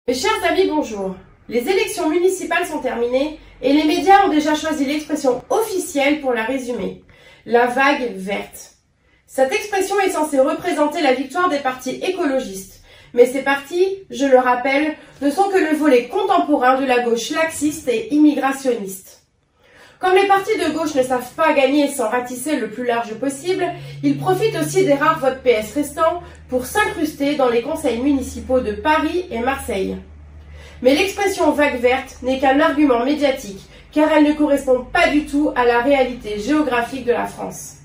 Mes chers amis, bonjour. Les élections municipales sont terminées et les médias ont déjà choisi l'expression officielle pour la résumer. La vague verte. Cette expression est censée représenter la victoire des partis écologistes. Mais ces partis, je le rappelle, ne sont que le volet contemporain de la gauche laxiste et immigrationniste. Comme les partis de gauche ne savent pas gagner sans ratisser le plus large possible, ils profitent aussi des rares votes PS restants pour s'incruster dans les conseils municipaux de Paris et Marseille. Mais l'expression vague verte n'est qu'un argument médiatique, car elle ne correspond pas du tout à la réalité géographique de la France.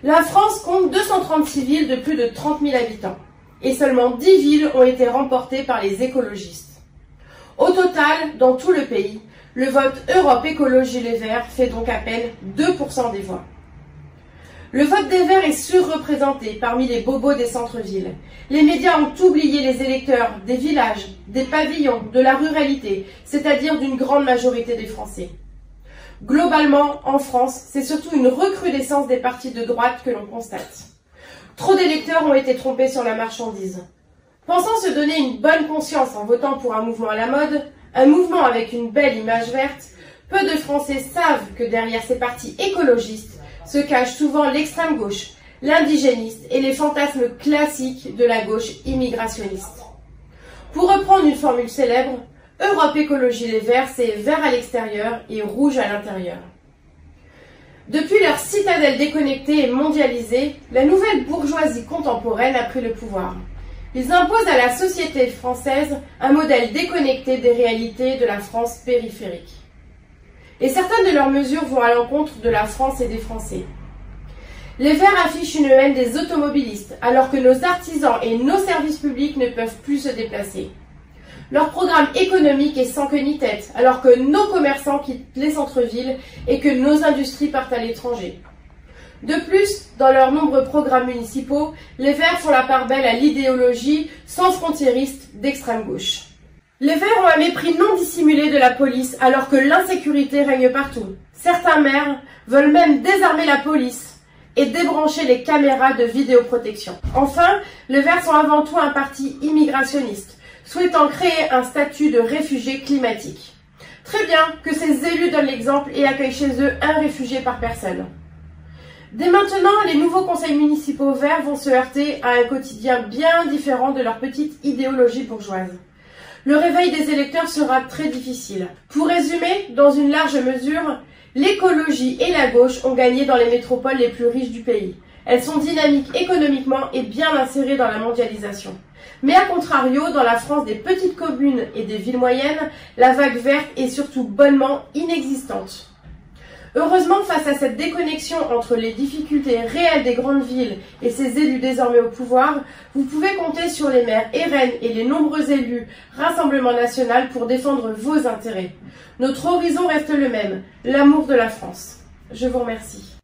La France compte 236 villes de plus de 30 000 habitants, et seulement 10 villes ont été remportées par les écologistes. Au total, dans tout le pays, le vote Europe Écologie Les Verts fait donc à peine 2% des voix. Le vote des Verts est surreprésenté parmi les bobos des centres-villes. Les médias ont oublié les électeurs des villages, des pavillons, de la ruralité, c'est-à-dire d'une grande majorité des Français. Globalement, en France, c'est surtout une recrudescence des partis de droite que l'on constate. Trop d'électeurs ont été trompés sur la marchandise. Pensant se donner une bonne conscience en votant pour un mouvement à la mode, un mouvement avec une belle image verte, peu de Français savent que derrière ces partis écologistes se cache souvent l'extrême gauche, l'indigéniste et les fantasmes classiques de la gauche immigrationniste. Pour reprendre une formule célèbre, Europe Écologie Les Verts, c'est vert à l'extérieur et rouge à l'intérieur. Depuis leur citadelle déconnectée et mondialisée, la nouvelle bourgeoisie contemporaine a pris le pouvoir. Ils imposent à la société française un modèle déconnecté des réalités de la France périphérique. Et certaines de leurs mesures vont à l'encontre de la France et des Français. Les Verts affichent une haine des automobilistes, alors que nos artisans et nos services publics ne peuvent plus se déplacer. Leur programme économique est sans queue ni tête, alors que nos commerçants quittent les centres-villes et que nos industries partent à l'étranger. De plus, dans leurs nombreux programmes municipaux, les Verts font la part belle à l'idéologie sans frontiériste d'extrême gauche. Les Verts ont un mépris non dissimulé de la police alors que l'insécurité règne partout. Certains maires veulent même désarmer la police et débrancher les caméras de vidéoprotection. Enfin, les Verts sont avant tout un parti immigrationniste, souhaitant créer un statut de réfugié climatique. Très bien que ces élus donnent l'exemple et accueillent chez eux un réfugié par personne. Dès maintenant, les nouveaux conseils municipaux verts vont se heurter à un quotidien bien différent de leur petite idéologie bourgeoise. Le réveil des électeurs sera très difficile. Pour résumer, dans une large mesure, l'écologie et la gauche ont gagné dans les métropoles les plus riches du pays. Elles sont dynamiques économiquement et bien insérées dans la mondialisation. Mais à contrario, dans la France des petites communes et des villes moyennes, la vague verte est surtout bonnement inexistante. Heureusement, face à cette déconnexion entre les difficultés réelles des grandes villes et ces élus désormais au pouvoir, vous pouvez compter sur les maires RN et les nombreux élus Rassemblement National pour défendre vos intérêts. Notre horizon reste le même, l'amour de la France. Je vous remercie.